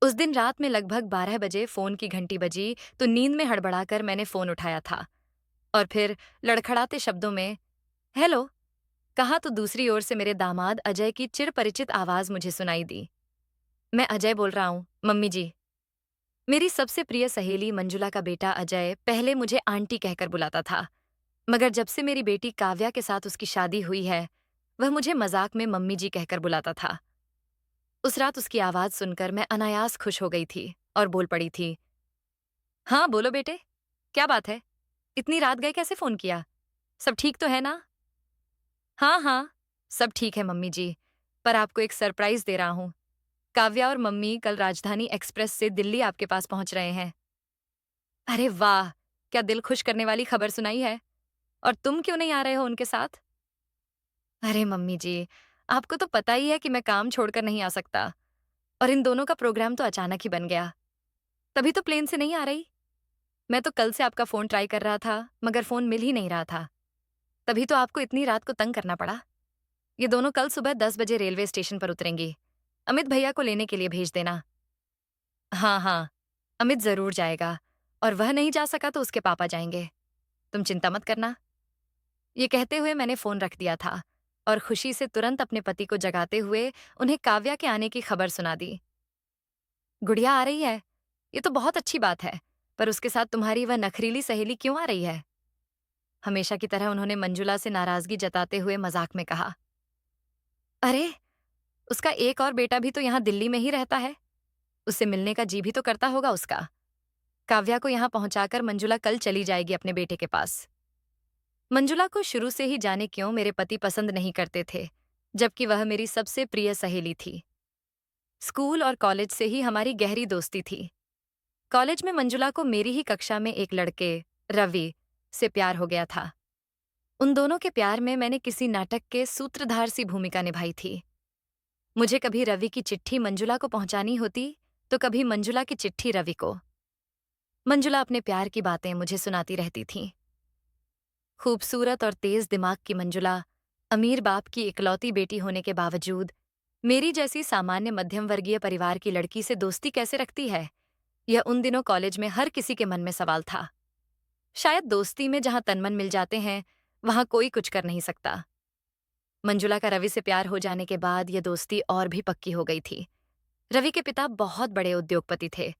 उस दिन रात में लगभग 12 बजे फोन की घंटी बजी तो नींद में हड़बड़ाकर मैंने फोन उठाया था और फिर लड़खड़ाते शब्दों में हेलो कहा तो दूसरी ओर से मेरे दामाद अजय की चिरपरिचित आवाज मुझे सुनाई दी। मैं अजय बोल रहा हूँ मम्मी जी। मेरी सबसे प्रिय सहेली मंजुला का बेटा अजय पहले मुझे आंटी कहकर बुलाता था, मगर जब से मेरी बेटी काव्या के साथ उसकी शादी हुई है वह मुझे मजाक में मम्मी जी कहकर बुलाता था। उस रात उसकी आवाज सुनकर मैं अनायास खुश हो गई थी और बोल पड़ी थी, हाँ बोलो बेटे, क्या बात है, इतनी रात गए कैसे फोन किया, सब ठीक तो है ना? हाँ हाँ, सब ठीक है मम्मी जी, पर आपको एक सरप्राइज दे रहा हूँ। काव्या और मम्मी कल राजधानी एक्सप्रेस से दिल्ली आपके पास पहुंच रहे हैं। अरे वाह, क्या दिल खुश करने वाली खबर सुनाई है। और तुम क्यों नहीं आ रहे हो उनके साथ? अरे मम्मी जी, आपको तो पता ही है कि मैं काम छोड़कर नहीं आ सकता, और इन दोनों का प्रोग्राम तो अचानक ही बन गया। तभी तो प्लेन से नहीं आ रही। मैं तो कल से आपका फोन ट्राई कर रहा था मगर फोन मिल ही नहीं रहा था, तभी तो आपको इतनी रात को तंग करना पड़ा। ये दोनों कल सुबह 10 बजे रेलवे स्टेशन पर उतरेंगी। अमित भैया को लेने के लिए भेज देना। हाँ हाँ, अमित जरूर जाएगा, और वह नहीं जा सका तो उसके पापा जाएंगे। तुम चिंता मत करना। ये कहते हुए मैंने फोन रख दिया था और खुशी से तुरंत अपने पति को जगाते हुए उन्हें काव्या के आने की खबर सुना दी। गुड़िया आ रही है, ये तो बहुत अच्छी बात है, पर उसके साथ तुम्हारी वह नखरीली सहेली क्यों आ रही है? हमेशा की तरह उन्होंने मंजुला से नाराजगी जताते हुए मजाक में कहा। अरे, उसका एक और बेटा भी तो यहाँ दिल्ली में ही रहता है, उससे मिलने का जी भी तो करता होगा उसका। काव्या को यहाँ पहुंचाकर मंजुला कल चली जाएगी अपने बेटे के पास। मंजुला को शुरू से ही जाने क्यों मेरे पति पसंद नहीं करते थे, जबकि वह मेरी सबसे प्रिय सहेली थी। स्कूल और कॉलेज से ही हमारी गहरी दोस्ती थी। कॉलेज में मंजुला को मेरी ही कक्षा में एक लड़के, रवि, से प्यार हो गया था। उन दोनों के प्यार में मैंने किसी नाटक के सूत्रधार सी भूमिका निभाई थी। मुझे कभी रवि की चिट्ठी मंजुला को पहुंचानी होती तो कभी मंजुला की चिट्ठी रवि को। मंजुला अपने प्यार की बातें मुझे सुनाती रहती थी। खूबसूरत और तेज दिमाग की मंजुला अमीर बाप की इकलौती बेटी होने के बावजूद मेरी जैसी सामान्य मध्यम वर्गीय परिवार की लड़की से दोस्ती कैसे रखती है, यह उन दिनों कॉलेज में हर किसी के मन में सवाल था। शायद दोस्ती में जहां तनमन मिल जाते हैं वहां कोई कुछ कर नहीं सकता। मंजुला का रवि से प्यार हो जाने के बाद यह दोस्ती और भी पक्की हो गई थी। रवि के पिता बहुत बड़े उद्योगपति थे।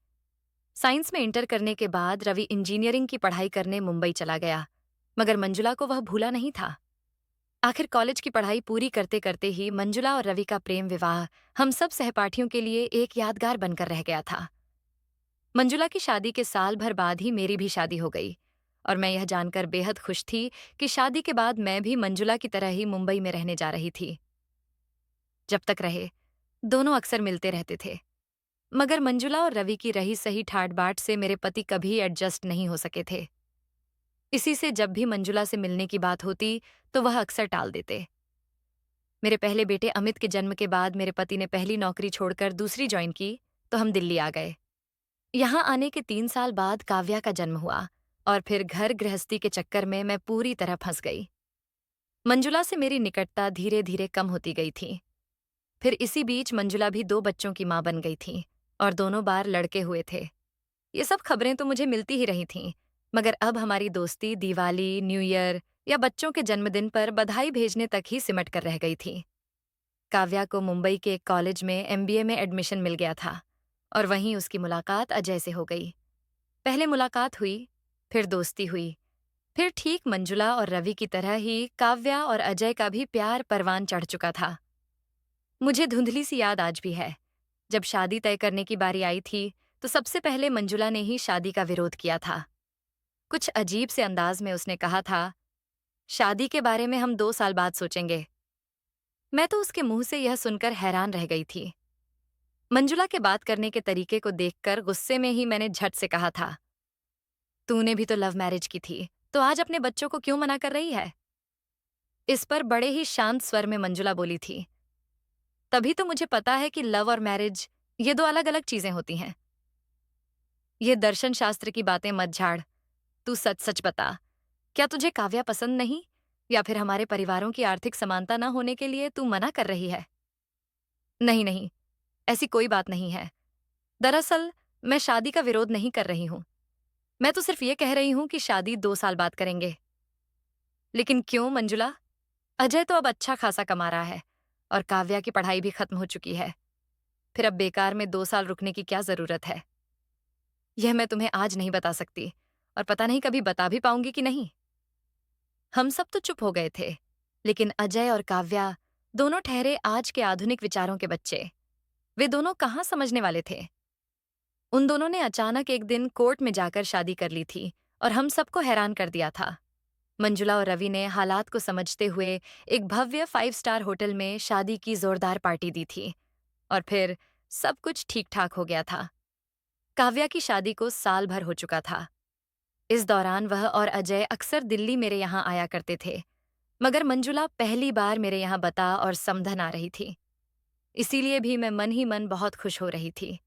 साइंस में इंटर करने के बाद रवि इंजीनियरिंग की पढ़ाई करने मुंबई चला गया, मगर मंजुला को वह भूला नहीं था। आखिर कॉलेज की पढ़ाई पूरी करते करते ही मंजुला और रवि का प्रेम विवाह हम सब सहपाठियों के लिए एक यादगार बनकर रह गया था। मंजुला की शादी के साल भर बाद ही मेरी भी शादी हो गई, और मैं यह जानकर बेहद खुश थी कि शादी के बाद मैं भी मंजुला की तरह ही मुंबई में रहने जा रही थी। जब तक रहे, दोनों अक्सर मिलते रहते थे, मगर मंजुला और रवि की रही सही ठाट बाट से मेरे पति कभी एडजस्ट नहीं हो सके थे। इसी से जब भी मंजुला से मिलने की बात होती तो वह अक्सर टाल देते। मेरे पहले बेटे अमित के जन्म के बाद मेरे पति ने पहली नौकरी छोड़कर दूसरी ज्वाइन की तो हम दिल्ली आ गए। यहाँ आने के 3 साल बाद काव्या का जन्म हुआ, और फिर घर गृहस्थी के चक्कर में मैं पूरी तरह फंस गई। मंजुला से मेरी निकटता धीरे धीरे कम होती गई थी। फिर इसी बीच मंजुला भी 2 बच्चों की मां बन गई थी, और दोनों बार लड़के हुए थे। ये सब खबरें तो मुझे मिलती ही रही थीं, मगर अब हमारी दोस्ती दिवाली, न्यू ईयर या बच्चों के जन्मदिन पर बधाई भेजने तक ही सिमट कर रह गई थी। काव्या को मुंबई के एक कॉलेज में एमबीए में एडमिशन मिल गया था, और वहीं उसकी मुलाकात अजय से हो गई। पहले मुलाकात हुई, फिर दोस्ती हुई, फिर ठीक मंजुला और रवि की तरह ही काव्या और अजय का भी प्यार परवान चढ़ चुका था। मुझे धुंधली सी याद आज भी है, जब शादी तय करने की बारी आई थी तो सबसे पहले मंजुला ने ही शादी का विरोध किया था। कुछ अजीब से अंदाज में उसने कहा था, शादी के बारे में हम 2 साल बाद सोचेंगे। मैं तो उसके मुंह से यह सुनकर हैरान रह गई थी। मंजुला के बात करने के तरीके को देखकर गुस्से में ही मैंने झट से कहा था, तूने भी तो लव मैरिज की थी, तो आज अपने बच्चों को क्यों मना कर रही है? इस पर बड़े ही शांत स्वर में मंजुला बोली थी, तभी तो मुझे पता है कि लव और मैरिज ये 2 अलग-अलग चीजें होती हैं। ये दर्शन शास्त्र की बातें मत झाड़, तू सच सच बता, क्या तुझे काव्या पसंद नहीं, या फिर हमारे परिवारों की आर्थिक समानता न होने के लिए तू मना कर रही है? नहीं नहीं, ऐसी कोई बात नहीं है। दरअसल मैं शादी का विरोध नहीं कर रही हूँ। मैं तो सिर्फ ये कह रही हूँ कि शादी 2 साल बाद करेंगे। लेकिन क्यों मंजुला? अजय तो अब अच्छा खासा कमा रहा है और काव्या की पढ़ाई भी खत्म हो चुकी है। फिर अब बेकार में 2 साल रुकने की क्या जरूरत है? यह मैं तुम्हें आज नहीं बता सकती और पता नहीं कभी बता भी पाऊंगी कि नहीं। हम सब तो चुप हो गए थे, लेकिन अजय और काव्या दोनों ठहरे आज के आधुनिक विचारों के बच्चे। वे दोनों कहाँ समझने वाले थे? उन दोनों ने अचानक एक दिन कोर्ट में जाकर शादी कर ली थी और हम सबको हैरान कर दिया था। मंजुला और रवि ने हालात को समझते हुए एक भव्य 5 स्टार होटल में शादी की जोरदार पार्टी दी थी और फिर सब कुछ ठीक ठाक हो गया था। काव्या की शादी को साल भर हो चुका था। इस दौरान वह और अजय अक्सर दिल्ली मेरे यहाँ आया करते थे, मगर मंजुला पहली बार मेरे यहाँ बता और समधन आ रही थी। इसीलिए भी मैं मन ही मन बहुत खुश हो रही थी।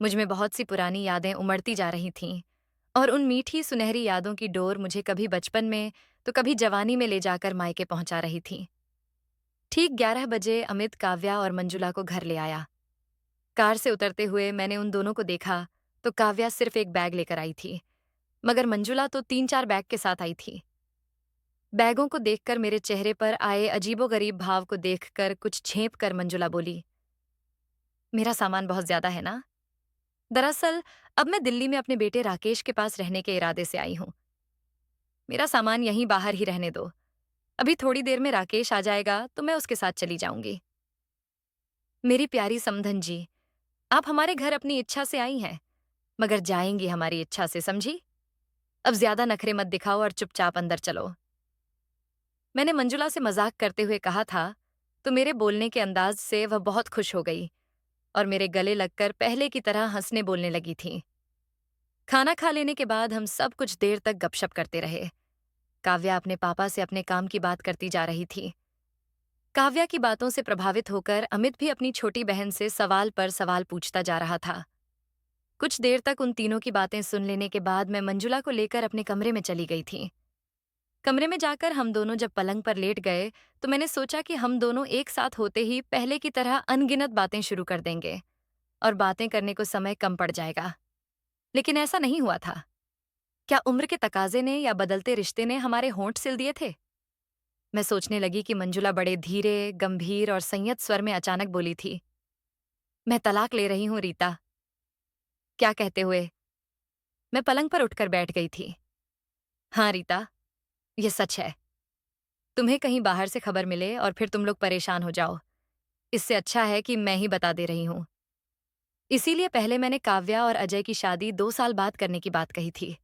मुझ में बहुत सी पुरानी यादें उमड़ती जा रही थीं और उन मीठी सुनहरी यादों की डोर मुझे कभी बचपन में तो कभी जवानी में ले जाकर मायके पहुंचा रही थी। ठीक 11 बजे अमित काव्या और मंजुला को घर ले आया। कार से उतरते हुए मैंने उन दोनों को देखा तो काव्या सिर्फ एक बैग लेकर आई थी, मगर मंजुला तो 3-4 बैग के साथ आई थी। बैगों को देखकर मेरे चेहरे पर आए अजीबोगरीब भाव को देखकर कुछ झेंप कर मंजुला बोली, मेरा सामान बहुत ज्यादा है ना? दरअसल अब मैं दिल्ली में अपने बेटे राकेश के पास रहने के इरादे से आई हूँ। मेरा सामान यहीं बाहर ही रहने दो। अभी थोड़ी देर में राकेश आ जाएगा तो मैं उसके साथ चली जाऊंगी। मेरी प्यारी समधन जी, आप हमारे घर अपनी इच्छा से आई हैं, मगर जाएंगी हमारी इच्छा से, समझी? अब ज्यादा नखरे मत दिखाओ और चुपचाप अंदर चलो। मैंने मंजुला से मजाक करते हुए कहा था, तो मेरे बोलने के अंदाज से वह बहुत खुश हो गई और मेरे गले लगकर पहले की तरह हंसने बोलने लगी थी। खाना खा लेने के बाद हम सब कुछ देर तक गपशप करते रहे। काव्या अपने पापा से अपने काम की बात करती जा रही थी। काव्या की बातों से प्रभावित होकर अमित भी अपनी छोटी बहन से सवाल पर सवाल पूछता जा रहा था। कुछ देर तक उन तीनों की बातें सुन लेने के बाद मैं मंजुला को लेकर अपने कमरे में चली गई थी। कमरे में जाकर हम दोनों जब पलंग पर लेट गए तो मैंने सोचा कि हम दोनों एक साथ होते ही पहले की तरह अनगिनत बातें शुरू कर देंगे और बातें करने को समय कम पड़ जाएगा। लेकिन ऐसा नहीं हुआ था। क्या उम्र के तकाजे ने या बदलते रिश्ते ने हमारे होंठ सिल दिए थे? मैं सोचने लगी कि मंजुला बड़े धीरे, गंभीर और संयत स्वर में अचानक बोली थी, मैं तलाक ले रही हूं रीता। क्या कहते हुए? मैं पलंग पर उठकर बैठ गई थी। हाँ रीता, ये सच है। तुम्हें कहीं बाहर से खबर मिले और फिर तुम लोग परेशान हो जाओ। इससे अच्छा है कि मैं ही बता दे रही हूं। इसीलिए पहले मैंने काव्या और अजय की शादी 2 साल बाद करने की बात कही थी।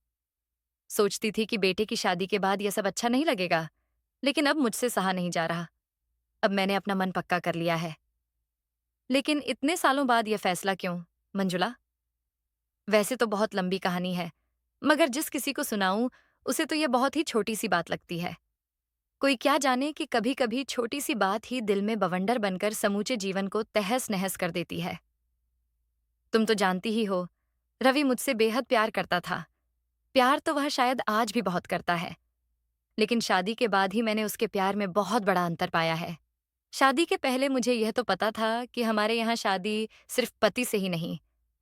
सोचती थी कि बेटे की शादी के बाद यह सब अच्छा नहीं लगेगा, लेकिन अब मुझसे सहा नहीं जा रहा। अब मैंने अपना मन पक्का कर लिया है। लेकिन इतने सालों बाद यह फैसला क्यों, मंजुला? वैसे तो बहुत लंबी कहानी है, मगर जिस किसी को सुनाऊं उसे तो यह बहुत ही छोटी सी बात लगती है। कोई क्या जाने कि कभी कभी छोटी सी बात ही दिल में बवंडर बनकर समूचे जीवन को तहस नहस कर देती है। तुम तो जानती ही हो, रवि मुझसे बेहद प्यार करता था। प्यार तो वह शायद आज भी बहुत करता है, लेकिन शादी के बाद ही मैंने उसके प्यार में बहुत बड़ा अंतर पाया है। शादी के पहले मुझे यह तो पता था कि हमारे यहाँ शादी सिर्फ पति से ही नहीं,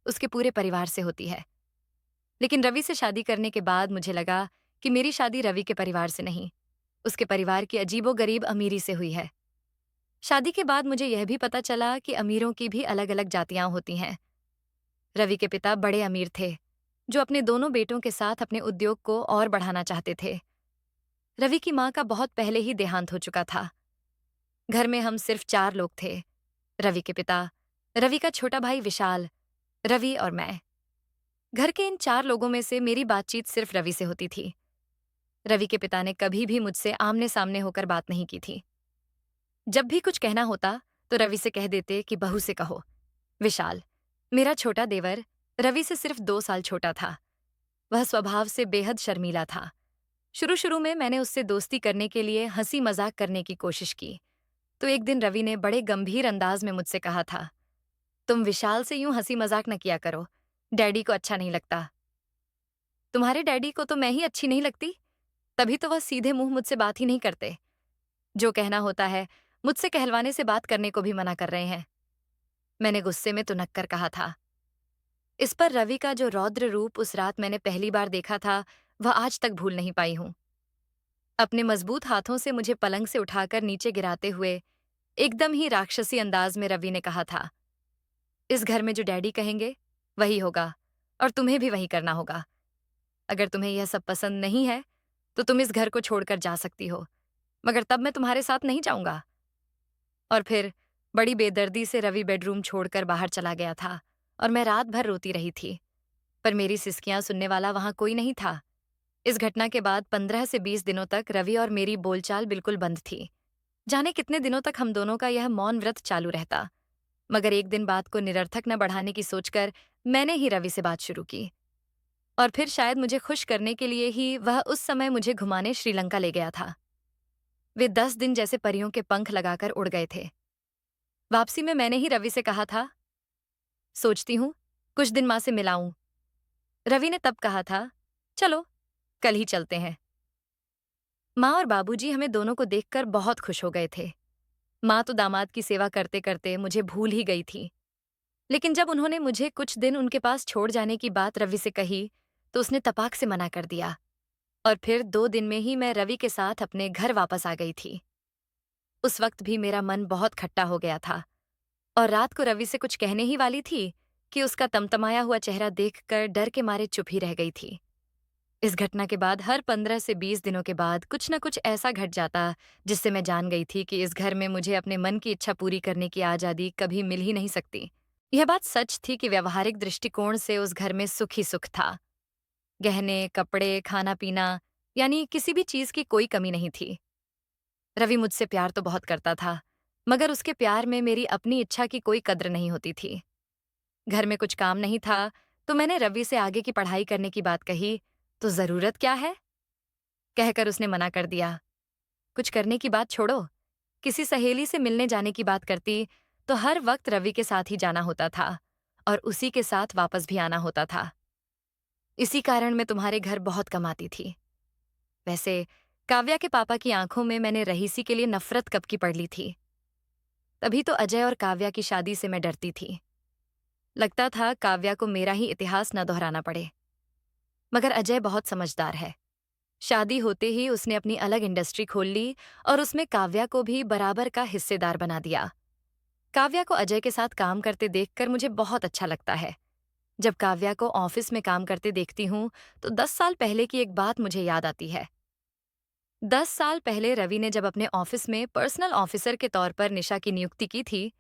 उसके पूरे परिवार से होती है। लेकिन रवि से शादी करने के बाद मुझे लगा कि मेरी शादी रवि के परिवार से नहीं, उसके परिवार की अजीबोगरीब अमीरी से हुई है। शादी के बाद मुझे यह भी पता चला कि अमीरों की भी अलग अलग जातियां होती हैं। रवि के पिता बड़े अमीर थे, जो अपने दोनों बेटों के साथ अपने उद्योग को और बढ़ाना चाहते थे। रवि की माँ का बहुत पहले ही देहांत हो चुका था। घर में हम सिर्फ 4 लोग थे, रवि के पिता, रवि का छोटा भाई विशाल, रवि और मैं। घर के इन 4 लोगों में से मेरी बातचीत सिर्फ रवि से होती थी। रवि के पिता ने कभी भी मुझसे आमने सामने होकर बात नहीं की थी। जब भी कुछ कहना होता तो रवि से कह देते कि बहू से कहो। विशाल, मेरा छोटा देवर, रवि से सिर्फ 2 साल छोटा था। वह स्वभाव से बेहद शर्मीला था। शुरू शुरू में मैंने उससे दोस्ती करने के लिए हंसी मजाक करने की कोशिश की, तो एक दिन रवि ने बड़े गंभीर अंदाज में मुझसे कहा था, तुम विशाल से यूं हंसी मजाक न किया करो, डैडी को अच्छा नहीं लगता। तुम्हारे डैडी को तो मैं ही अच्छी नहीं लगती, तभी तो वह सीधे मुंह मुझसे बात ही नहीं करते। जो कहना होता है मुझसे कहलवाने से बात करने को भी मना कर रहे हैं। मैंने गुस्से में तुनक कर कहा था, इस पर रवि का जो रौद्र रूप उस रात मैंने पहली बार देखा था, वह आज तक भूल नहीं पाई हूं। अपने मजबूत हाथों से मुझे पलंग से उठाकर नीचे गिराते हुए एकदम ही राक्षसी अंदाज में रवि ने कहा था, इस घर में जो डैडी कहेंगे वही होगा, और तुम्हें भी वही करना होगा। अगर तुम्हें यह सब पसंद नहीं है तो तुम इस घर को छोड़कर जा सकती हो, मगर तब मैं तुम्हारे साथ नहीं जाऊंगा। और फिर बड़ी बेदर्दी से रवि बेडरूम छोड़कर बाहर चला गया था, और मैं रात भर रोती रही थी। पर मेरी सिसकियां सुनने वाला वहां कोई नहीं था। इस घटना के बाद 15 से 20 दिनों तक रवि और मेरी बोलचाल बिल्कुल बंद थी। जाने कितने दिनों तक हम दोनों का यह मौन व्रत चालू रहता। मगर एक दिन बात को निरर्थक न बढ़ाने की सोचकर मैंने ही रवि से बात शुरू की। और फिर शायद मुझे खुश करने के लिए ही वह उस समय मुझे घुमाने श्रीलंका ले गया था। वे 10 दिन जैसे परियों के पंख लगाकर उड़ गए थे। वापसी में मैंने ही रवि से कहा था, सोचती हूँ कुछ दिन माँ से मिलाऊं। रवि ने तब कहा था, चलो कल ही चलते हैं। माँ और बाबूजी हमें दोनों को देखकर बहुत खुश हो गए थे। माँ तो दामाद की सेवा करते करते मुझे भूल ही गई थी। लेकिन जब उन्होंने मुझे कुछ दिन उनके पास छोड़ जाने की बात रवि से कही, तो उसने तपाक से मना कर दिया। और फिर 2 दिन में ही मैं रवि के साथ अपने घर वापस आ गई थी। उस वक्त भी मेरा मन बहुत खट्टा हो गया था, और रात को रवि से कुछ कहने ही वाली थी कि उसका तमतमाया हुआ चेहरा देखकर डर के मारे चुप ही रह गई थी। इस घटना के बाद हर 15 से 20 दिनों के बाद कुछ न कुछ ऐसा घट जाता, जिससे मैं जान गई थी कि इस घर में मुझे अपने मन की इच्छा पूरी करने की आजादी कभी मिल ही नहीं सकती। यह बात सच थी कि व्यवहारिक दृष्टिकोण से उस घर में सुख ही सुख था। गहने, कपड़े, खाना-पीना, यानी किसी भी चीज की कोई कमी नहीं थी। रवि मुझसे प्यार तो बहुत करता था, मगर उसके प्यार में मेरी अपनी इच्छा की कोई कद्र नहीं होती थी। घर में कुछ काम नहीं था, तो मैंने रवि से आगे की पढ़ाई करने की बात कही, तो ज़रूरत क्या है? कहकर उसने मना कर दिया। कुछ करने की बात छोड़ो, किसी सहेली से मिलने जाने की बात करती, तो हर वक्त रवि के साथ ही जाना होता था, और उसी के साथ वापस भी आना होता था। इसी कारण मैं तुम्हारे घर बहुत कम आती थी। वैसे, काव्या के पापा की आंखों में मैंने रहीसी के लिए नफरत कब की पड़ ली थी। तभी तो अजय और काव्या की शादी से मैं डरती थी। लगता था काव्या को मेरा ही इतिहास न दोहराना पड़े। मगर अजय बहुत समझदार है। शादी होते ही उसने अपनी अलग इंडस्ट्री खोल ली, और उसमें काव्या को भी बराबर का हिस्सेदार बना दिया। काव्या को अजय के साथ काम करते देखकर मुझे बहुत अच्छा लगता है। जब काव्या को ऑफिस में काम करते देखती हूँ, तो 10 साल पहले की एक बात मुझे याद आती है। 10 साल पहले रवि ने जब अपने ऑफिस में पर्सनल ऑफिसर के तौर पर निशा की नियुक्ति की थी,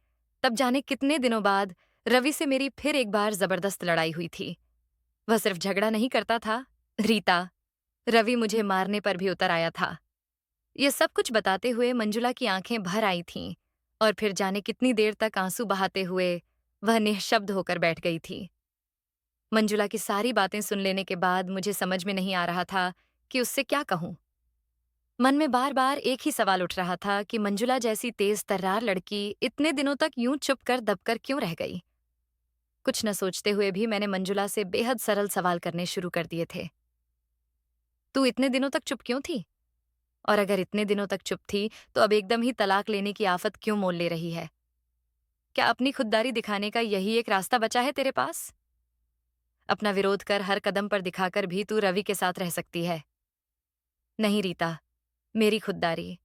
तब जाने कितने दिनों बाद रवि से मेरी फिर एक बार जबरदस्त लड़ाई हुई थी। वह सिर्फ झगड़ा नहीं करता था, रीता, रवि मुझे मारने पर भी उतर आया था। ये सब कुछ बताते हुए मंजुला की आंखें भर आई थीं, और फिर जाने कितनी देर तक आंसू बहाते हुए वह निःशब्द होकर बैठ गई थी। मंजुला की सारी बातें सुन लेने के बाद मुझे समझ में नहीं आ रहा था कि उससे क्या कहूं। मन में बार बार एक ही सवाल उठ रहा था कि मंजुला जैसी तेज तर्रार लड़की इतने दिनों तक यूं चुप कर दबकर क्यों रह गई। कुछ न सोचते हुए भी मैंने मंजुला से बेहद सरल सवाल करने शुरू कर दिए थे। तू इतने दिनों तक चुप क्यों थी? और अगर इतने दिनों तक चुप थी, तो अब एकदम ही तलाक लेने की आफत क्यों मोल ले रही है? क्या अपनी खुददारी दिखाने का यही एक रास्ता बचा है तेरे पास? अपना विरोध कर हर कदम पर दिखाकर भी तू रवि के साथ रह सकती है। नहीं रीता, मेरी खुददारी,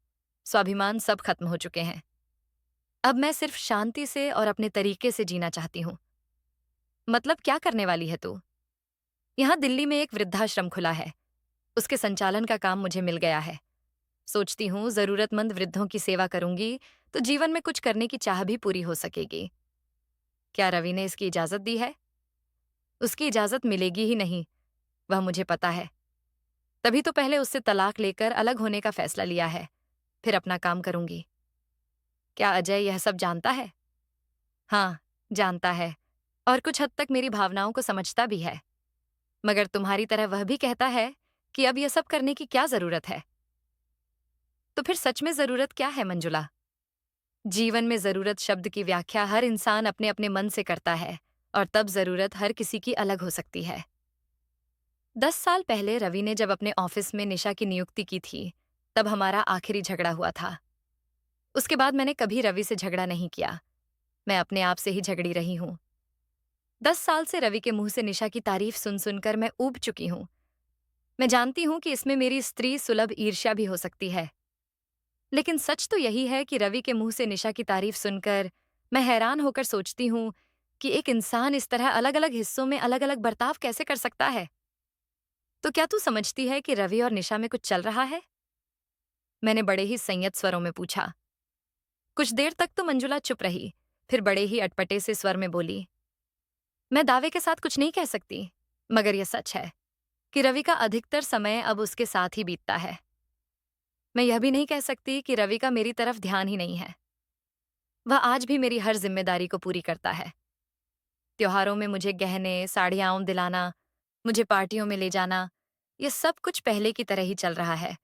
स्वाभिमान सब खत्म हो चुके हैं। अब मैं सिर्फ शांति से और अपने तरीके से जीना चाहती हूँ। मतलब क्या करने वाली है तू? यहाँ दिल्ली में एक वृद्धाश्रम खुला है। उसके संचालन का काम मुझे मिल गया है। सोचती हूँ जरूरतमंद वृद्धों की सेवा करूंगी, तो जीवन में कुछ करने की चाह भी पूरी हो सकेगी। क्या रवि ने इसकी इजाजत दी है? उसकी इजाजत मिलेगी ही नहीं, वह मुझे पता है। तभी तो पहले उससे तलाक लेकर अलग होने का फैसला लिया है, फिर अपना काम करूंगी। क्या अजय यह सब जानता है? हाँ, जानता है, और कुछ हद तक मेरी भावनाओं को समझता भी है। मगर तुम्हारी तरह वह भी कहता है कि अब यह सब करने की क्या जरूरत है। तो फिर सच में जरूरत क्या है मंजुला? जीवन में जरूरत शब्द की व्याख्या हर इंसान अपने अपने मन से करता है, और तब जरूरत हर किसी की अलग हो सकती है। 10 साल पहले रवि ने जब अपने ऑफिस में निशा की नियुक्ति की थी, तब हमारा आखिरी झगड़ा हुआ था। उसके बाद मैंने कभी रवि से झगड़ा नहीं किया। मैं अपने आप से ही झगड़ी रही हूं। 10 साल से रवि के मुंह से निशा की तारीफ सुन सुनकर मैं ऊब चुकी हूँ। मैं जानती हूँ कि इसमें मेरी स्त्री सुलभ ईर्ष्या भी हो सकती है, लेकिन सच तो यही है कि रवि के मुंह से निशा की तारीफ सुनकर मैं हैरान होकर सोचती हूँ कि एक इंसान इस तरह अलग-अलग हिस्सों में अलग-अलग बर्ताव कैसे कर सकता है। तो क्या तू समझती है कि रवि और निशा में कुछ चल रहा है? मैंने बड़े ही संयत स्वरों में पूछा। कुछ देर तक तो मंजुला चुप रही, फिर बड़े ही अटपटे से स्वर में बोली, मैं दावे के साथ कुछ नहीं कह सकती, मगर यह सच है कि रवि का अधिकतर समय अब उसके साथ ही बीतता है। मैं यह भी नहीं कह सकती कि रवि का मेरी तरफ ध्यान ही नहीं है। वह आज भी मेरी हर जिम्मेदारी को पूरी करता है। त्योहारों में मुझे गहने, साड़ियाँ दिलाना, मुझे पार्टियों में ले जाना, ये सब कुछ पहले की तरह ही चल रहा है,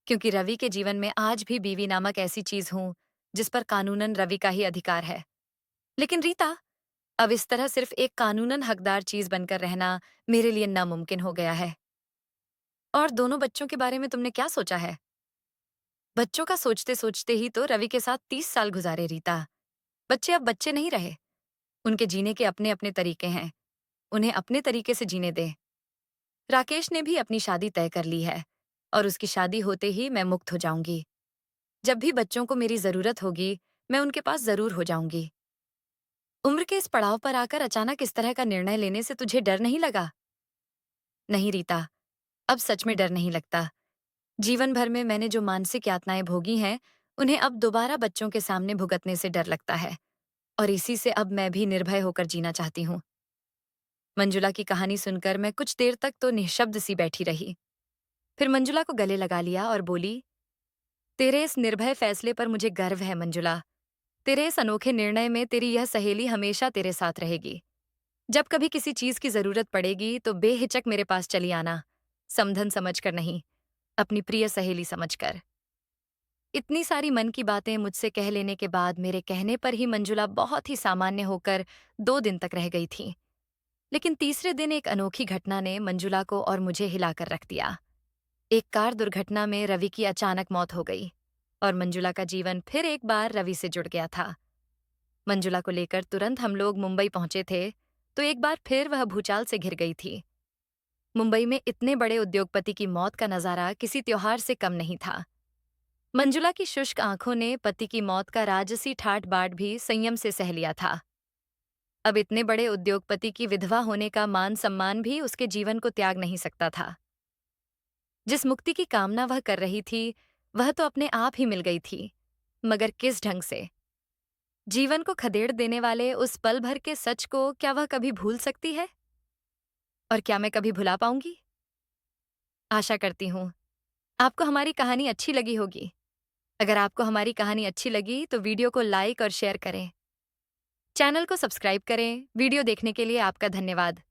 क्योंकि रवि के जीवन में आज भी बीवी नामक ऐसी चीज हूं, जिस पर कानूनन रवि का ही अधिकार है। लेकिन रीता, अब इस तरह सिर्फ एक कानूनन हकदार चीज बनकर रहना मेरे लिए नामुमकिन हो गया है। और दोनों बच्चों के बारे में तुमने क्या सोचा है? बच्चों का सोचते सोचते ही तो रवि के साथ 30 साल गुजारे रीता। बच्चे अब बच्चे नहीं रहे। उनके जीने के अपने अपने तरीके हैं। उन्हें अपने तरीके से जीने दे। राकेश ने भी अपनी शादी तय कर ली है और उसकी शादी होते ही मैं मुक्त हो जाऊंगी। जब भी बच्चों को मेरी जरूरत होगी, मैं उनके पास जरूर हो जाऊंगी। उम्र के इस पड़ाव पर आकर अचानक इस तरह का निर्णय लेने से तुझे डर नहीं लगा? नहीं रीता, अब सच में डर नहीं लगता। जीवन भर में मैंने जो मानसिक यातनाएं भोगी हैं, उन्हें अब दोबारा बच्चों के सामने भुगतने से डर लगता है, और इसी से अब मैं भी निर्भय होकर जीना चाहती हूँ। मंजुला की कहानी सुनकर मैं कुछ देर तक तो निःशब्द सी बैठी रही। फिर मंजुला को गले लगा लिया और बोली, तेरे इस निर्भय फैसले पर मुझे गर्व है मंजुला। तेरे इस अनोखे निर्णय में तेरी यह सहेली हमेशा तेरे साथ रहेगी। जब कभी किसी चीज की जरूरत पड़ेगी तो बेहिचक मेरे पास चली आना, समधन समझकर नहीं, अपनी प्रिय सहेली समझकर। इतनी सारी मन की बातें मुझसे कह लेने के बाद मेरे कहने पर ही मंजुला बहुत ही सामान्य होकर 2 दिन तक रह गई थी। लेकिन तीसरे दिन एक अनोखी घटना ने मंजुला को और मुझे हिलाकर रख दिया। एक कार दुर्घटना में रवि की अचानक मौत हो गई और मंजुला का जीवन फिर एक बार रवि से जुड़ गया था। मंजुला को लेकर तुरंत हम लोग मुंबई पहुंचे थे, तो एक बार फिर वह भूचाल से घिर गई थी। मुंबई में इतने बड़े उद्योगपति की मौत का नजारा किसी त्योहार से कम नहीं था। मंजुला की शुष्क आंखों ने पति की मौत का राजसी ठाट बाट भी संयम से सह लिया था। अब इतने बड़े उद्योगपति की विधवा होने का मान सम्मान भी उसके जीवन को त्याग नहीं सकता था। जिस मुक्ति की कामना वह कर रही थी, वह तो अपने आप ही मिल गई थी, मगर किस ढंग से? जीवन को खदेड़ देने वाले उस पल भर के सच को क्या वह कभी भूल सकती है? और क्या मैं कभी भुला पाऊंगी? आशा करती हूँ आपको हमारी कहानी अच्छी लगी होगी। अगर आपको हमारी कहानी अच्छी लगी तो वीडियो को लाइक और शेयर करें। चैनल को सब्सक्राइब करें। वीडियो देखने के लिए आपका धन्यवाद।